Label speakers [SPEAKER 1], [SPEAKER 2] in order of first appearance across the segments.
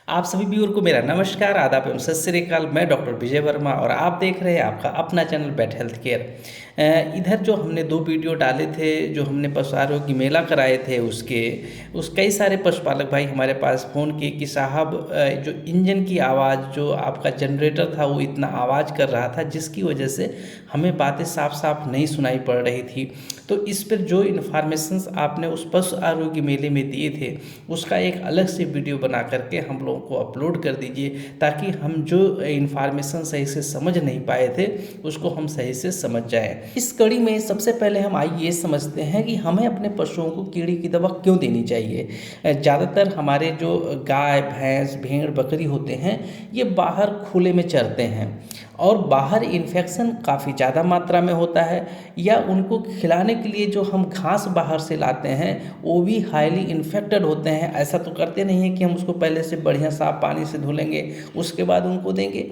[SPEAKER 1] आप सभी व्यूअर को मेरा नमस्कार, आदाब एवं सत श्री अकाल। मैं डॉक्टर विजय वर्मा और आप देख रहे हैं आपका अपना चैनल बेट हेल्थ केयर। इधर जो हमने 2 वीडियो डाले थे, जो हमने पशु आरोग्य मेला कराए थे, उस कई सारे पशुपालक भाई हमारे पास फ़ोन किए कि साहब जो इंजन की आवाज़, जो आपका जनरेटर था वो इतना आवाज़ कर रहा था जिसकी वजह से हमें बातें साफ साफ नहीं सुनाई पड़ रही थी। तो इस पर जो इन्फॉर्मेशंस आपने उस पशु आरोग्य मेले में दिए थे उसका एक अलग से वीडियो बना करके हम लोगों को अपलोड कर दीजिए, ताकि हम जो इन्फॉर्मेशन सही से समझ नहीं पाए थे उसको हम सही से समझ जाएं। इस कड़ी में सबसे पहले हम आइए ये समझते हैं कि हमें अपने पशुओं को कीड़े की दवा क्यों देनी चाहिए। ज़्यादातर हमारे जो गाय, भैंस, भेड़, बकरी होते हैं ये बाहर खुले में चरते हैं और बाहर इन्फेक्शन काफ़ी ज़्यादा मात्रा में होता है, या उनको खिलाने के लिए जो हम घास बाहर से लाते हैं वो भी हाईली इन्फेक्टेड होते हैं। ऐसा तो करते नहीं है कि हम उसको पहले से बढ़िया साफ पानी से धो लेंगे उसके बाद उनको देंगे।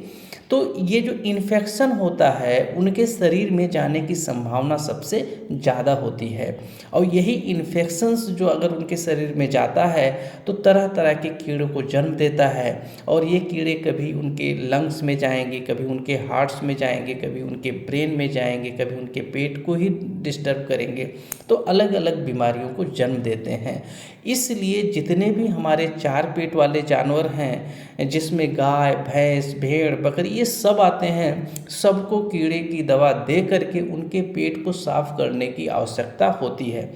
[SPEAKER 1] तो ये जो इन्फेक्शन होता है उनके शरीर में जाने की संभावना सबसे ज़्यादा होती है, और यही इन्फेक्शंस जो अगर उनके शरीर में जाता है तो तरह तरह के कीड़ों को जन्म देता है, और ये कीड़े कभी उनके लंग्स में जाएंगे, कभी उनके हार्ट्स में जाएंगे, कभी उनके ब्रेन में जाएंगे, कभी उनके पेट को ही डिस्टर्ब करेंगे। तो अलग अलग बीमारियों को जन्म देते हैं। इसलिए जितने भी हमारे 4 पेट वाले जानवर हैं, जिसमें गाय, भैंस, भेड़, बकरी ये सब आते हैं, सबको कीड़े की दवा दे करके उनके पेट को साफ करने की आवश्यकता होती है।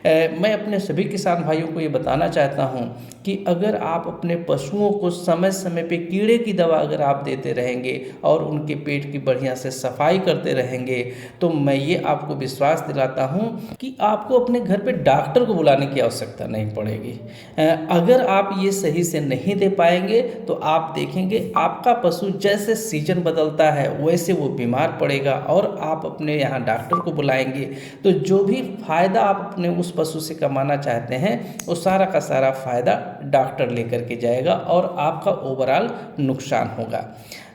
[SPEAKER 1] मैं अपने सभी किसान भाइयों को ये बताना चाहता हूँ कि अगर आप अपने पशुओं को समय समय पे कीड़े की दवा अगर आप देते रहेंगे और उनके पेट की बढ़िया से सफाई करते रहेंगे, तो मैं ये आपको विश्वास दिलाता हूँ कि आपको अपने घर पे डॉक्टर को बुलाने की आवश्यकता नहीं पड़ेगी। अगर आप ये सही से नहीं दे पाएंगे तो आप देखेंगे आपका पशु जैसे सीजन बदलता है वैसे वो बीमार पड़ेगा, और आप अपने यहाँ डॉक्टर को बुलाएंगे तो जो भी फ़ायदा आप अपने उस पशु से कमाना चाहते हैं वो सारा का सारा फ़ायदा डॉक्टर लेकर के जाएगा और आपका ओवरऑल नुकसान होगा।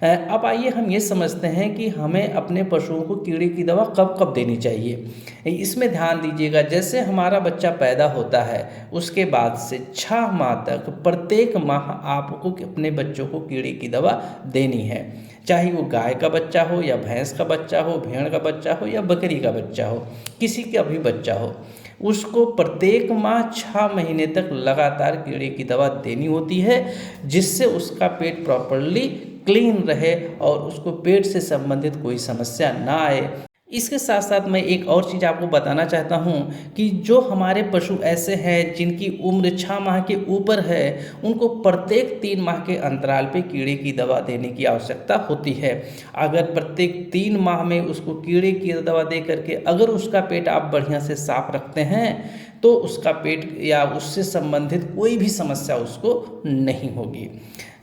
[SPEAKER 1] अब आइए हम ये समझते हैं कि हमें अपने पशुओं को कीड़े की दवा कब कब देनी चाहिए। इसमें ध्यान दीजिएगा, जैसे हमारा बच्चा पैदा होता है उसके बाद से 6 माह तक प्रत्येक माह आपको अपने बच्चों को कीड़े की दवा देनी है। चाहे वो गाय का बच्चा हो या भैंस का बच्चा हो, भेड़ का बच्चा हो या बकरी का बच्चा हो, किसी का भी बच्चा हो, उसको प्रत्येक माह 6 महीने तक लगातार कीड़े की दवा देनी होती है, जिससे उसका पेट प्रॉपरली क्लीन रहे और उसको पेट से संबंधित कोई समस्या ना आए। इसके साथ साथ मैं एक और चीज़ आपको बताना चाहता हूँ कि जो हमारे पशु ऐसे हैं जिनकी उम्र 6 माह के ऊपर है, उनको प्रत्येक 3 माह के अंतराल पे कीड़े की दवा देने की आवश्यकता होती है। अगर प्रत्येक 3 माह में उसको कीड़े की दवा दे करके अगर उसका पेट आप बढ़िया से साफ रखते हैं तो उसका पेट या उससे संबंधित कोई भी समस्या उसको नहीं होगी।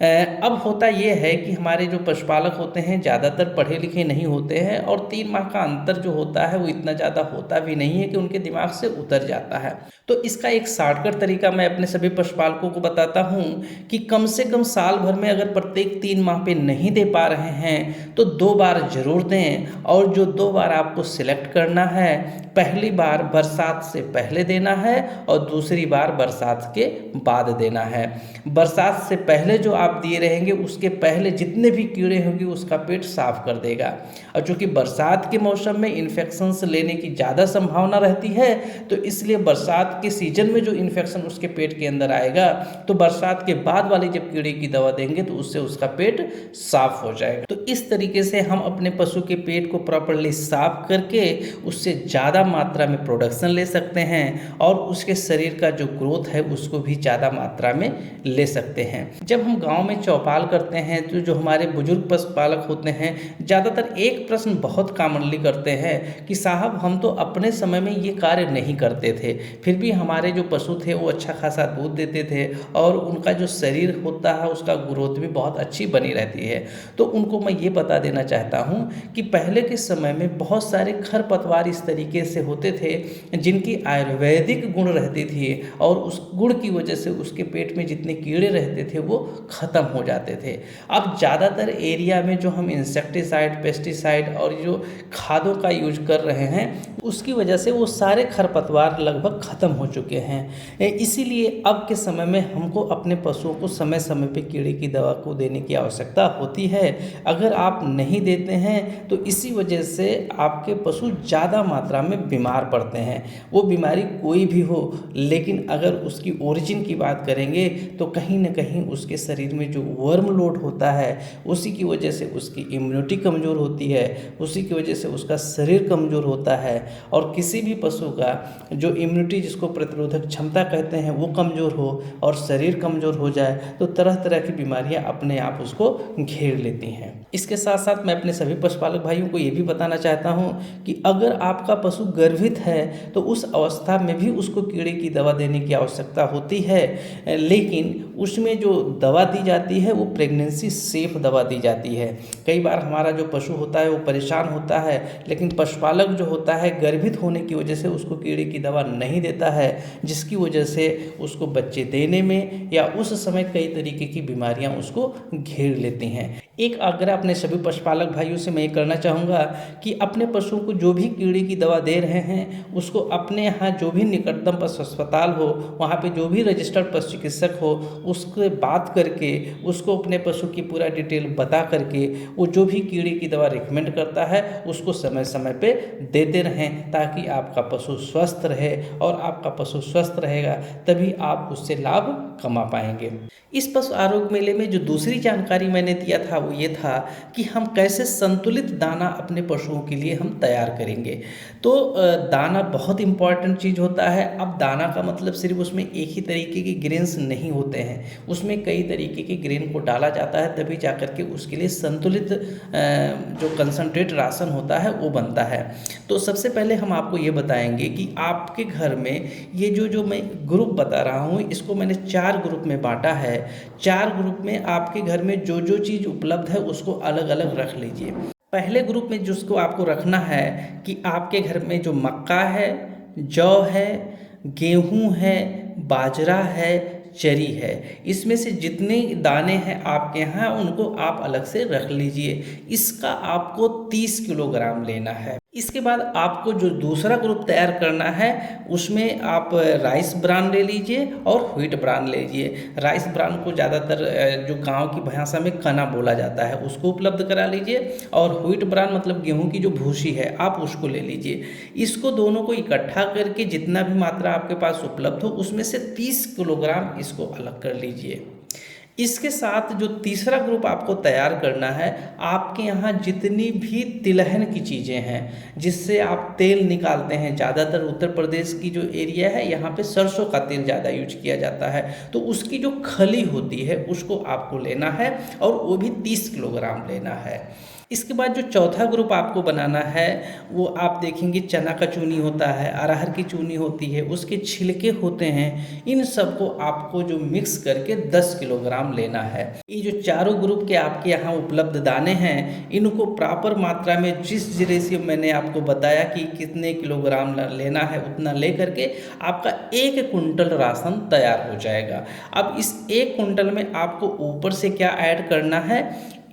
[SPEAKER 1] अब होता ये है कि हमारे जो पशुपालक होते हैं ज़्यादातर पढ़े लिखे नहीं होते हैं, और 3 माह का अंतर जो होता है वो इतना ज़्यादा होता भी नहीं है कि उनके दिमाग से उतर जाता है। तो इसका एक शॉर्टकट तरीका मैं अपने सभी पशुपालकों को बताता हूँ कि कम से कम साल भर में अगर प्रत्येक 3 माह पे नहीं दे पा रहे हैं तो 2 बार जरूर दें, और जो 2 बार आपको सिलेक्ट करना है, पहली बार बरसात से पहले देना है और दूसरी बार बरसात के बाद देना है। बरसात से पहले जो आप दिए रहेंगे उसके पहले जितने भी कीड़े होंगे उसका पेट साफ कर देगा, और चूँकि बरसात के मौसम में इन्फेक्शंस लेने की ज़्यादा संभावना रहती है तो इसलिए बरसात के सीजन में जो इन्फेक्शन उसके पेट के अंदर आएगा तो बरसात के बाद वाली जब कीड़े की दवा देंगे तो उससे उसका पेट साफ हो जाएगा। तो इस तरीके से हम अपने पशु के पेट को प्रॉपरली साफ करके उससे ज़्यादा मात्रा में प्रोडक्शन ले सकते हैं, और उसके शरीर का जो ग्रोथ है उसको भी ज़्यादा मात्रा में ले सकते हैं। जब हम गांव में चौपाल करते हैं तो जो हमारे बुजुर्ग पशुपालक होते हैं ज़्यादातर एक प्रश्न बहुत कॉमनली करते हैं कि साहब हम तो अपने समय में ये कार्य नहीं करते थे, फिर भी हमारे जो पशु थे वो अच्छा खासा दूध देते थे और उनका जो शरीर होता है उसका ग्रोथ भी बहुत अच्छी बनी रहती है। तो उनको मैं ये बता देना चाहता हूँ कि पहले के समय में बहुत सारे खरपतवार इस तरीके से होते थे जिनकी आयुर्वेदिक गुण रहती थी, और उस गुण की वजह से उसके पेट में जितने कीड़े रहते थे वो ख़त्म हो जाते थे। अब ज़्यादातर एरिया में जो हम इंसेक्टिसाइड, पेस्टिसाइड और जो खादों का यूज कर रहे हैं, उसकी वजह से वो सारे खरपतवार लगभग ख़त्म हो चुके हैं। इसीलिए अब के समय में हमको अपने पशुओं को समय समय पे कीड़े की दवा को देने की आवश्यकता होती है। अगर आप नहीं देते हैं तो इसी वजह से आपके पशु ज़्यादा मात्रा में बीमार पड़ते हैं। वो बीमारी कोई भी हो, लेकिन अगर उसकी ओरिजिन की बात करेंगे तो कहीं ना कहीं उसके शरीर में जो वर्म लोड होता है उसी की वजह से उसकी इम्यूनिटी कमज़ोर होती है, उसी की वजह से उसका शरीर कमज़ोर होता है। और किसी भी पशु का जो इम्यूनिटी, जिसको प्रतिरोधक क्षमता कहते हैं, वो कमज़ोर हो और शरीर कमज़ोर हो जाए तो तरह तरह की बीमारियां अपने आप उसको घेर लेती हैं। इसके साथ साथ मैं अपने सभी पशुपालक भाइयों को ये भी बताना चाहता हूं कि अगर आपका पशु गर्भित है तो उस अवस्था में भी उसको कीड़े की दवा देने की आवश्यकता होती है, लेकिन उसमें जो दवा दी जाती है वो प्रेगनेंसी सेफ दवा दी जाती है। कई बार हमारा जो पशु होता है वो परेशान होता है, लेकिन पशुपालक जो होता है गर्भित होने की वजह से उसको कीड़े की दवा नहीं देता है, जिसकी वजह से उसको बच्चे देने में या उस समय कई तरीके की बीमारियां उसको घेर लेती हैं। एक आग्रह अपने सभी पशुपालक भाइयों से मैं ये करना चाहूँगा कि अपने पशुओं को जो भी कीड़े की दवा दे रहे हैं उसको अपने यहाँ जो भी निकटतम पशु अस्पताल हो, वहाँ पे जो भी रजिस्टर्ड पशु चिकित्सक हो, उससे बात करके उसको अपने पशु की पूरा डिटेल बता करके वो जो भी कीड़े की दवा रिकमेंड करता है उसको समय समय पे देते रहें, ताकि आपका पशु स्वस्थ रहे। और आपका पशु स्वस्थ रहेगा तभी आप उससे लाभ कमा पाएंगे। इस पशु आरोग्य मेले में जो दूसरी जानकारी मैंने दिया था वो ये था कि हम कैसे संतुलित दाना अपने पशुओं के लिए हम तैयार करेंगे। तो दाना बहुत इम्पॉर्टेंट चीज़ होता है। अब दाना का मतलब सिर्फ उसमें एक ही तरीके के ग्रेन्स नहीं होते हैं, उसमें कई तरीके के ग्रेन को डाला जाता है, तभी जाकर के उसके लिए संतुलित जो कंसंट्रेट राशन होता है वो बनता है। तो सबसे पहले हम आपको ये बताएंगे कि आपके घर में ये जो मैं ग्रुप बता रहा हूँ इसको मैंने 4 ग्रुप में बांटा है। 4 ग्रुप में आपके घर में जो जो चीज़ उपलब्ध है उसको अलग अलग रख लीजिए। पहले ग्रुप में जिसको आपको रखना है कि आपके घर में जो मक्का है, जौ है, गेहूँ है, बाजरा है, चरी है, इसमें से जितने दाने हैं आपके यहाँ उनको आप अलग से रख लीजिए। इसका आपको 30 किलोग्राम लेना है। इसके बाद आपको जो दूसरा ग्रुप तैयार करना है उसमें आप राइस ब्रान ले लीजिए और व्हीट ब्रान ले लीजिए। राइस ब्रान को ज़्यादातर जो गांव की भाषा में कना बोला जाता है उसको उपलब्ध करा लीजिए, और व्हीट ब्रान मतलब गेहूं की जो भूसी है आप उसको ले लीजिए। इसको दोनों को इकट्ठा करके जितना भी मात्रा आपके पास उपलब्ध हो उसमें से 30 किलोग्राम इसको अलग कर लीजिए। इसके साथ जो तीसरा ग्रुप आपको तैयार करना है, आपके यहाँ जितनी भी तिलहन की चीज़ें हैं जिससे आप तेल निकालते हैं, ज़्यादातर उत्तर प्रदेश की जो एरिया है यहाँ पे सरसों का तेल ज़्यादा यूज किया जाता है, तो उसकी जो खली होती है उसको आपको लेना है और वो भी 30 किलोग्राम लेना है। इसके बाद जो चौथा ग्रुप आपको बनाना है वो आप देखेंगे चना का चूनी होता है, अरहर की चूनी होती है, उसके छिलके होते हैं, इन सबको आपको जो मिक्स करके 10 किलोग्राम लेना है। ये जो चारों ग्रुप के आपके यहाँ उपलब्ध दाने हैं इनको प्रॉपर मात्रा में जिस रेशियो मैंने आपको बताया कि कितने किलोग्राम लेना है उतना ले करके आपका 1 कुंटल राशन तैयार हो जाएगा। अब इस 1 कुंटल में आपको ऊपर से क्या ऐड करना है,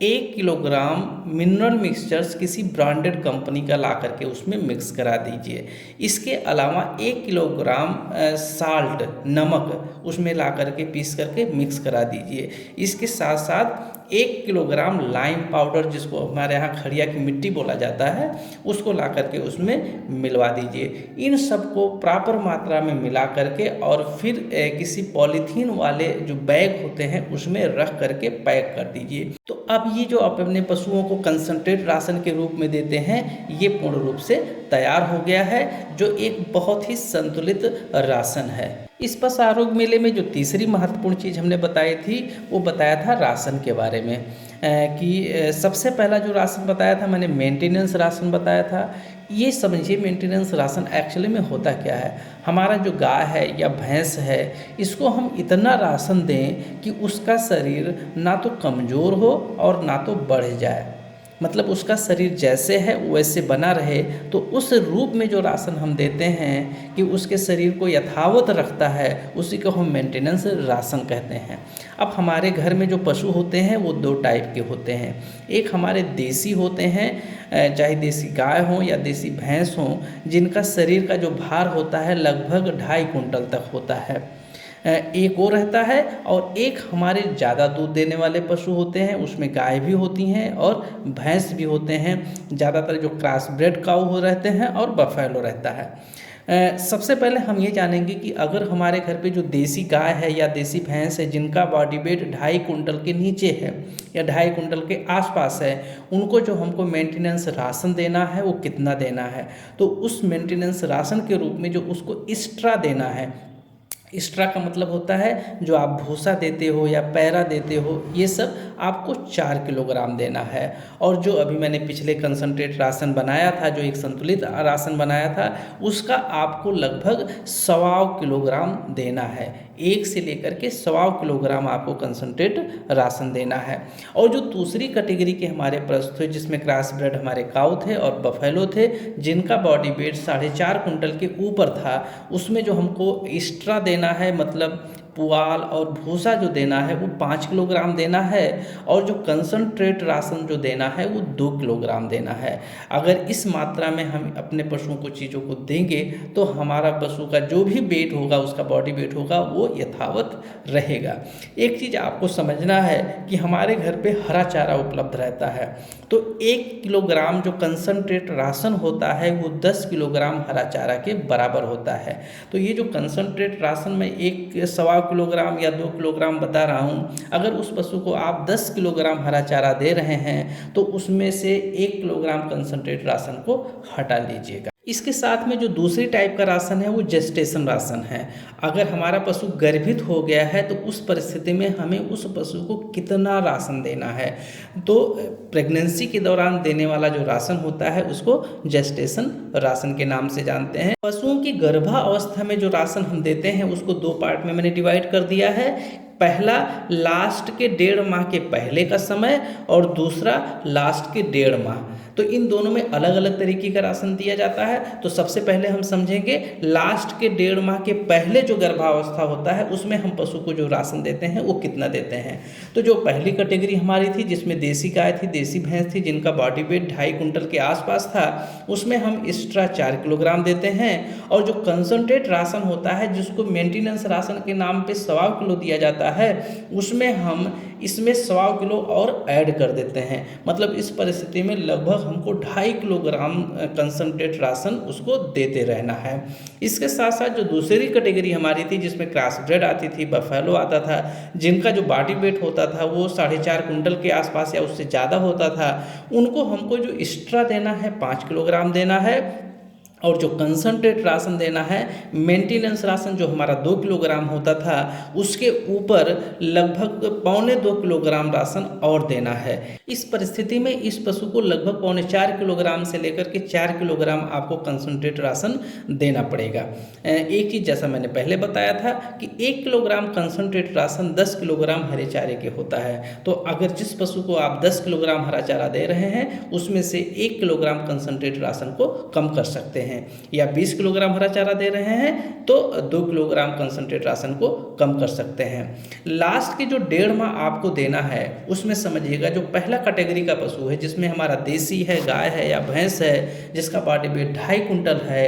[SPEAKER 1] 1 किलोग्राम मिनरल मिक्सचर्स किसी ब्रांडेड कंपनी का ला करके उसमें मिक्स करा दीजिए। इसके अलावा 1 किलोग्राम साल्ट, नमक उसमें ला करके पीस करके मिक्स करा दीजिए। इसके साथ साथ 1 किलोग्राम लाइम पाउडर, जिसको हमारे यहाँ खड़िया की मिट्टी बोला जाता है, उसको ला करके उसमें मिलवा दीजिए। इन सबको प्रॉपर मात्रा में मिला करके और फिर किसी पॉलीथीन वाले जो बैग होते हैं उसमें रख करके पैक कर दीजिए। तो अब ये जो आप अपने पशुओं को कंसंट्रेट राशन के रूप में देते हैं ये पूर्ण रूप से तैयार हो गया है, जो एक बहुत ही संतुलित राशन है। इस पशु आरोग्य मेले में जो तीसरी महत्वपूर्ण चीज़ हमने बताई थी वो बताया था राशन के बारे में, कि सबसे पहला जो राशन बताया था मैंने मेंटेनेंस राशन बताया था। ये समझिए मेंटेनेंस राशन एक्चुअली में होता क्या है। हमारा जो गाय है या भैंस है इसको हम इतना राशन दें कि उसका शरीर ना तो कमज़ोर हो और ना तो बढ़ जाए। मतलब उसका शरीर जैसे है वैसे बना रहे, तो उस रूप में जो राशन हम देते हैं कि उसके शरीर को यथावत रखता है, उसी को हम मेंटेनेंस राशन कहते हैं। अब हमारे घर में जो पशु होते हैं वो दो टाइप के होते हैं। एक हमारे देसी होते हैं, चाहे देसी गाय हो या देसी भैंस हो, जिनका शरीर का जो भार होता है लगभग 2.5 कुंटल तक होता है। एक वो रहता है, और एक हमारे ज़्यादा दूध देने वाले पशु होते हैं, उसमें गाय भी होती हैं और भैंस भी होते हैं। ज़्यादातर जो क्रॉस ब्रेड काऊ हो रहते हैं और बफेलो रहता है। सबसे पहले हम ये जानेंगे कि अगर हमारे घर पे जो देसी गाय है या देसी भैंस है जिनका बॉडी वेट 2.5 कुंटल के नीचे है या 2.5 कुंटल के आसपास है, उनको जो हमको मेंटेनेंस राशन देना है वो कितना देना है। तो उस मेंटेनेंस राशन के रूप में जो उसको एक्स्ट्रा देना है, एक्स्ट्रा का मतलब होता है जो आप भूसा देते हो या पैरा देते हो, ये सब आपको 4 किलोग्राम देना है। और जो अभी मैंने पिछले कंसंट्रेट राशन बनाया था, जो एक संतुलित राशन बनाया था, उसका आपको लगभग 1.25 किलोग्राम देना है। 1 से लेकर के 1.25 किलोग्राम आपको कंसंट्रेट राशन देना है। और जो दूसरी कैटेगरी के हमारे पशु थे जिसमें क्रॉस ब्रेड हमारे काऊ थे और बफेलो थे, जिनका बॉडी वेट 4.5 कुंटल के ऊपर था, उसमें जो हमको एक्स्ट्रा देना है, मतलब पुआल और भूसा जो देना है वो 5 किलोग्राम देना है, और जो कंसंट्रेट राशन जो देना है वो 2 किलोग्राम देना है। अगर इस मात्रा में हम अपने पशुओं को चीज़ों को देंगे तो हमारा पशु का जो भी वेट होगा, उसका बॉडी वेट होगा, वो यथावत रहेगा। एक चीज़ आपको समझना है कि हमारे घर पे हरा चारा उपलब्ध रहता है, तो 1 किलोग्राम जो कंसंट्रेट राशन होता है वो 10 किलोग्राम हरा चारा के बराबर होता है। तो ये जो कंसंट्रेट राशन में 1.25 किलोग्राम या 2 किलोग्राम बता रहा हूँ, अगर उस पशु को आप 10 किलोग्राम हरा चारा दे रहे हैं तो उसमें से 1 किलोग्राम कंसंट्रेट राशन को हटा लीजिएगा। इसके साथ में जो दूसरी टाइप का राशन है वो जेस्टेशन राशन है। अगर हमारा पशु गर्भित हो गया है तो उस परिस्थिति में हमें उस पशु को कितना राशन देना है, तो प्रेगनेंसी के दौरान देने वाला जो राशन होता है उसको जेस्टेशन राशन के नाम से जानते हैं। पशुओं की गर्भावस्था में जो राशन हम देते हैं उसको 2 पार्ट में मैंने डिवाइड कर दिया है। पहला लास्ट के 1.5 माह के पहले का समय और दूसरा लास्ट के 1.5 माह, तो इन दोनों में अलग अलग तरीके का राशन दिया जाता है। तो सबसे पहले हम समझेंगे लास्ट के 1.5 माह के पहले जो गर्भावस्था होता है उसमें हम पशु को जो राशन देते हैं वो कितना देते हैं। तो जो पहली कैटेगरी हमारी थी जिसमें देसी गाय थी, देसी भैंस थी, जिनका बॉडी वेट 2.5 कुंटल के आसपास था, उसमें हम एक्स्ट्रा 4 किलोग्राम देते हैं। और जो कंसंट्रेट राशन होता है जिसको मेंटेनेंस राशन के नाम पे 1.25 किलो दिया जाता है, उसमें हम इसमें 1.25 किलो और ऐड कर देते हैं। मतलब इस परिस्थिति में लगभग हमको 2.5 किलोग्राम कंसंट्रेट राशन उसको देते रहना है। इसके साथ साथ जो दूसरी कैटेगरी हमारी थी जिसमें क्रॉस ब्रेड आती थी, बफेलो आता था, जिनका जो बॉडी वेट होता था वो 4.5 कुंटल के आसपास या उससे ज़्यादा होता था, उनको हमको जो एक्स्ट्रा देना है 5 किलोग्राम देना है। और जो कंसंट्रेट राशन देना है, मेंटेनेंस राशन जो हमारा 2 किलोग्राम होता था, उसके ऊपर लगभग 2.25 किलोग्राम राशन और देना है। इस परिस्थिति में इस पशु को लगभग 4.25 किलोग्राम से लेकर के 4 किलोग्राम आपको कंसंट्रेट राशन देना पड़ेगा। एक चीज़ जैसा मैंने पहले बताया था कि 1 किलोग्राम कंसंट्रेट राशन 10 किलोग्राम हरे चारे के होता है। तो अगर जिस पशु को आप 10 किलोग्राम हरा चारा दे रहे हैं उसमें से 1 किलोग्राम कंसंट्रेट राशन को कम कर सकते हैं, या 20 किलोग्राम हरा चारा दे रहे हैं तो 2 किलोग्राम कंसंट्रेट राशन को कम कर सकते हैं। लास्ट के जो 1.5 माह आपको देना है उसमें समझिएगा जो पहला कैटेगरी का पशु है जिसमें हमारा देसी है, गाय है या भैंस है, जिसका बॉडी वेट 2.5 कुंटल है,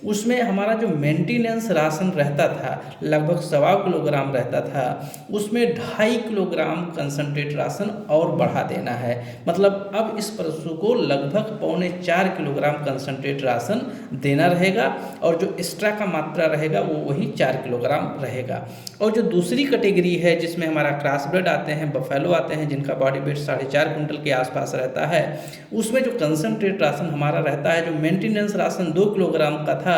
[SPEAKER 1] उसमें हमारा जो मेंटेनेंस राशन रहता था लगभग 1.25 किलोग्राम रहता था, उसमें 2.5 किलोग्राम कंसंट्रेट राशन और बढ़ा देना है। मतलब अब इस पशु को लगभग 4.25 किलोग्राम कंसंट्रेट राशन देना रहेगा, और जो एक्स्ट्रा का मात्रा रहेगा वो वही 4 किलोग्राम रहेगा। और जो दूसरी कैटेगरी है जिसमें हमारा क्रॉस ब्रेड आते हैं, बफेलो आते हैं, जिनका बॉडी वेट 4.5 कुंटल के आसपास रहता है, उसमें जो कंसंट्रेट राशन हमारा रहता है, जो मेंटेनेंस राशन 2 किलोग्राम का था,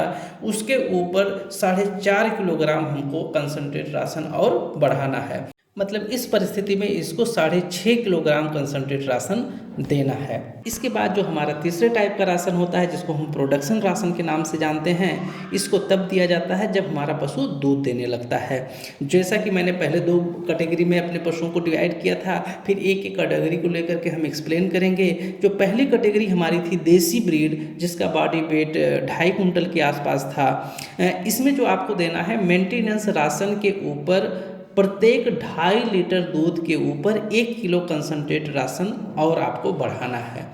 [SPEAKER 1] उसके ऊपर 4.5 किलोग्राम हमको कंसंट्रेट राशन और बढ़ाना है। मतलब इस परिस्थिति में इसको 6.5 किलोग्राम कंसंट्रेट राशन देना है। इसके बाद जो हमारा तीसरे टाइप का राशन होता है, जिसको हम प्रोडक्शन राशन के नाम से जानते हैं, इसको तब दिया जाता है जब हमारा पशु दूध देने लगता है। जैसा कि मैंने पहले 2 कैटेगरी में अपने पशुओं को डिवाइड किया था, फिर एक एक कैटेगरी को लेकर के हम एक्सप्लेन करेंगे। जो पहली कैटेगरी हमारी थी देसी ब्रीड, जिसका बॉडी वेट 2.5 कुंटल के आसपास था, इसमें जो आपको देना है मेंटेनेंस राशन के ऊपर प्रत्येक 2.5 लीटर दूध के ऊपर 1 किलो कंसंट्रेट राशन और आपको बढ़ाना है।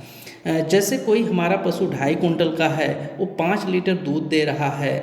[SPEAKER 1] जैसे कोई हमारा पशु 2.5 कुंटल का है, वो 5 लीटर दूध दे रहा है,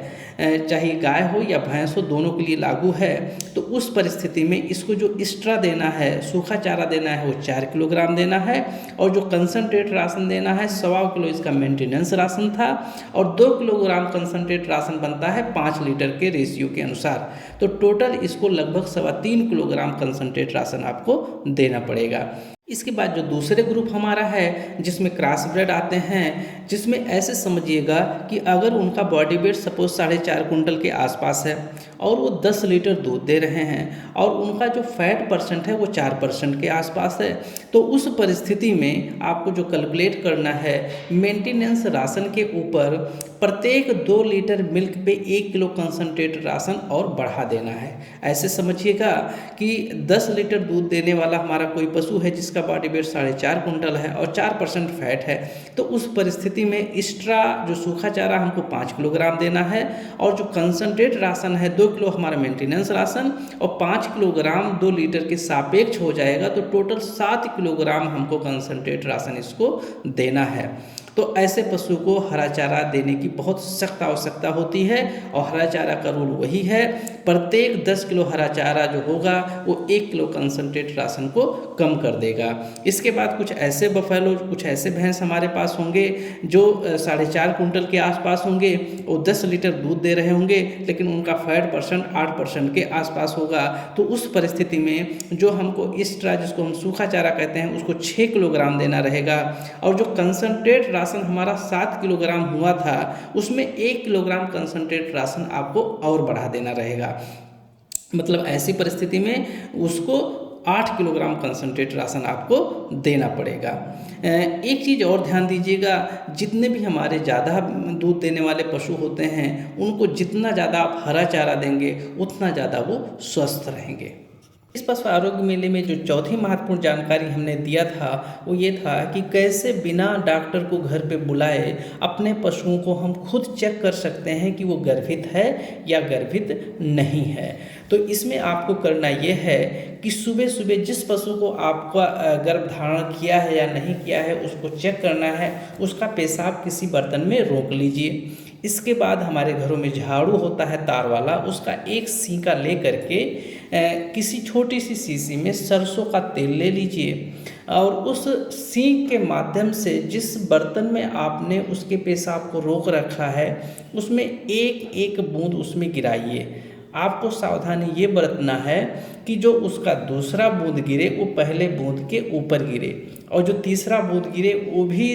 [SPEAKER 1] चाहे गाय हो या भैंस हो, दोनों के लिए लागू है। तो उस परिस्थिति में इसको जो एक्स्ट्रा देना है, सूखा चारा देना है, वो 4 किलोग्राम देना है, और जो कंसंट्रेट राशन देना है 1.25 किलो इसका मेंटेनेंस राशन था, और 2 किलोग्राम कंसंट्रेट राशन बनता है 5 लीटर के रेशियो के अनुसार। तो टोटल इसको लगभग 3.25 किलोग्राम कंसंट्रेट राशन आपको देना पड़ेगा। इसके बाद जो दूसरे ग्रुप हमारा है, जिसमें क्रॉस ब्रेड आते हैं, जिसमें ऐसे समझिएगा कि अगर उनका बॉडी वेट सपोज 4.5 कुंटल के आसपास है और वो 10 लीटर दूध दे रहे हैं और उनका जो फैट परसेंट है वो 4% के आसपास है, तो उस परिस्थिति में आपको जो कैलकुलेट करना है, मेंटेनेंस राशन के ऊपर प्रत्येक 2 लीटर मिल्क पे 1 किलो कंसंट्रेट राशन और बढ़ा देना है। ऐसे समझिएगा कि 10 लीटर दूध देने वाला हमारा कोई पशु है जिसका बॉडी वेट 4.5 कुंटल है और 4% फैट है, तो उस परिस्थिति में एक्स्ट्रा जो सूखा चारा हमको 5 किलोग्राम देना है, और जो कंसंट्रेट राशन है 2 किलो हमारा मेंटेनेंस राशन और 5 किलोग्राम 2 लीटर के सापेक्ष हो जाएगा, तो टोटल 7 किलोग्राम हमको कंसंट्रेट राशन इसको देना है। तो ऐसे पशु को हरा चारा देने की बहुत सख्त आवश्यकता होती है, और हरा चारा का रूल वही है, प्रत्येक 10 किलो हरा चारा जो होगा वो 1 किलो कंसंट्रेट राशन को कम कर देगा। इसके बाद कुछ ऐसे बफेलो, कुछ ऐसे भैंस हमारे पास होंगे जो 4.5 कुंटल के आसपास होंगे, वो 10 लीटर दूध दे रहे होंगे, लेकिन उनका फैट परसेंट 8% के आसपास होगा। तो उस परिस्थिति में जो हमको एक्स्ट्रा, जिसको हम सूखा चारा कहते हैं, उसको 6 किलोग्राम देना रहेगा, और जो कंसंट्रेट राशन हमारा 7 किलोग्राम हुआ था, उसमें 1 किलोग्राम कंसंट्रेट राशन आपको और बढ़ा देना रहेगा। मतलब ऐसी परिस्थिति में उसको 8 किलोग्राम कंसंट्रेट राशन आपको देना पड़ेगा। एक चीज़ और ध्यान दीजिएगा, जितने भी हमारे ज़्यादा दूध देने वाले पशु होते हैं, उनको जितना ज़्यादा आप हरा चारा देंगे उतना ज़्यादा वो स्वस्थ रहेंगे। इस पशु आरोग्य मेले में जो चौथी महत्वपूर्ण जानकारी हमने दिया था वो ये था कि कैसे बिना डॉक्टर को घर पे बुलाए अपने पशुओं को हम खुद चेक कर सकते हैं कि वो गर्भित है या गर्भित नहीं है। तो इसमें आपको करना ये है कि सुबह सुबह जिस पशु को आपका गर्भधारण किया है या नहीं किया है उसको चेक करना है, उसका पेशाब किसी बर्तन में रोक लीजिए। इसके बाद हमारे घरों में झाड़ू होता है तार वाला, उसका एक सीका ले करके किसी छोटी सी शीशी में सरसों का तेल ले लीजिए, और उस सींक के माध्यम से जिस बर्तन में आपने उसके पेशाब को रोक रखा है उसमें एक एक बूंद उसमें गिराइए। आपको सावधानी ये बरतना है कि जो उसका दूसरा बूंद गिरे वो पहले बूंद के ऊपर गिरे, और जो तीसरा बूंद गिरे वो भी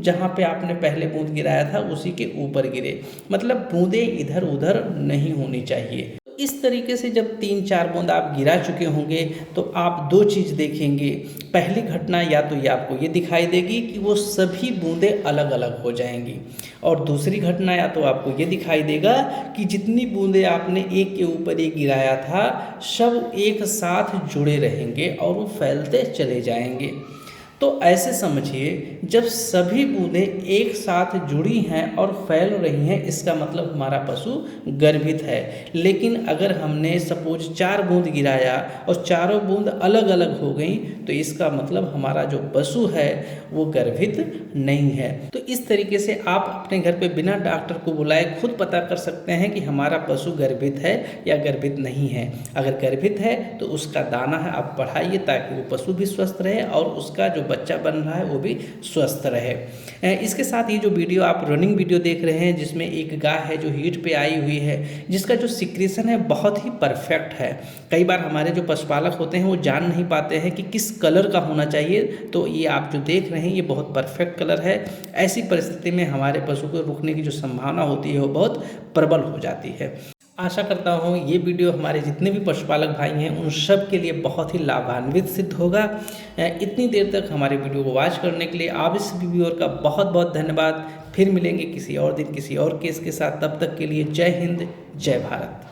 [SPEAKER 1] जहाँ पे आपने पहले बूंद गिराया था उसी के ऊपर गिरे। मतलब बूंदें इधर उधर नहीं होनी चाहिए। इस तरीके से जब 3-4 बूंद आप गिरा चुके होंगे तो आप 2 चीज़ देखेंगे। पहली घटना या तो ये आपको ये दिखाई देगी कि वो सभी बूंदें अलग अलग हो जाएंगी, और दूसरी घटना या तो आपको ये दिखाई देगा कि जितनी बूंदें आपने एक के ऊपर एक गिराया था सब एक साथ जुड़े रहेंगे और वो फैलते चले जाएंगे। तो ऐसे समझिए, जब सभी बूंदें एक साथ जुड़ी हैं और फैल रही हैं, इसका मतलब हमारा पशु गर्भित है। लेकिन अगर हमने सपोज 4 बूंद गिराया और चारों बूंद अलग अलग हो गई, तो इसका मतलब हमारा जो पशु है वो गर्भित नहीं है। तो इस तरीके से आप अपने घर पे बिना डॉक्टर को बुलाए खुद पता कर सकते हैं कि हमारा पशु गर्भित है या गर्भित नहीं है। अगर गर्भित है तो उसका दाना है आप बढ़ाइए, ताकि वो पशु भी स्वस्थ रहे और उसका जो बच्चा बन रहा है वो भी स्वस्थ रहे। इसके साथ ये जो वीडियो आप रनिंग वीडियो देख रहे हैं, जिसमें एक गाय है जो हीट पे आई हुई है, जिसका जो सिक्रीशन है बहुत ही परफेक्ट है। कई बार हमारे जो पशुपालक होते हैं वो जान नहीं पाते हैं कि किस कलर का होना चाहिए, तो ये आप जो देख रहे हैं ये बहुत परफेक्ट कलर है। ऐसी परिस्थिति में हमारे पशु को रुकने की जो संभावना होती है वो बहुत प्रबल हो जाती है। आशा करता हूँ ये वीडियो हमारे जितने भी पशुपालक भाई हैं उन सब के लिए बहुत ही लाभान्वित सिद्ध होगा। इतनी देर तक हमारे वीडियो को वॉच करने के लिए आप इस व्यूअर का बहुत बहुत धन्यवाद। फिर मिलेंगे किसी और दिन किसी और केस के साथ, तब तक के लिए जय हिंद, जय भारत।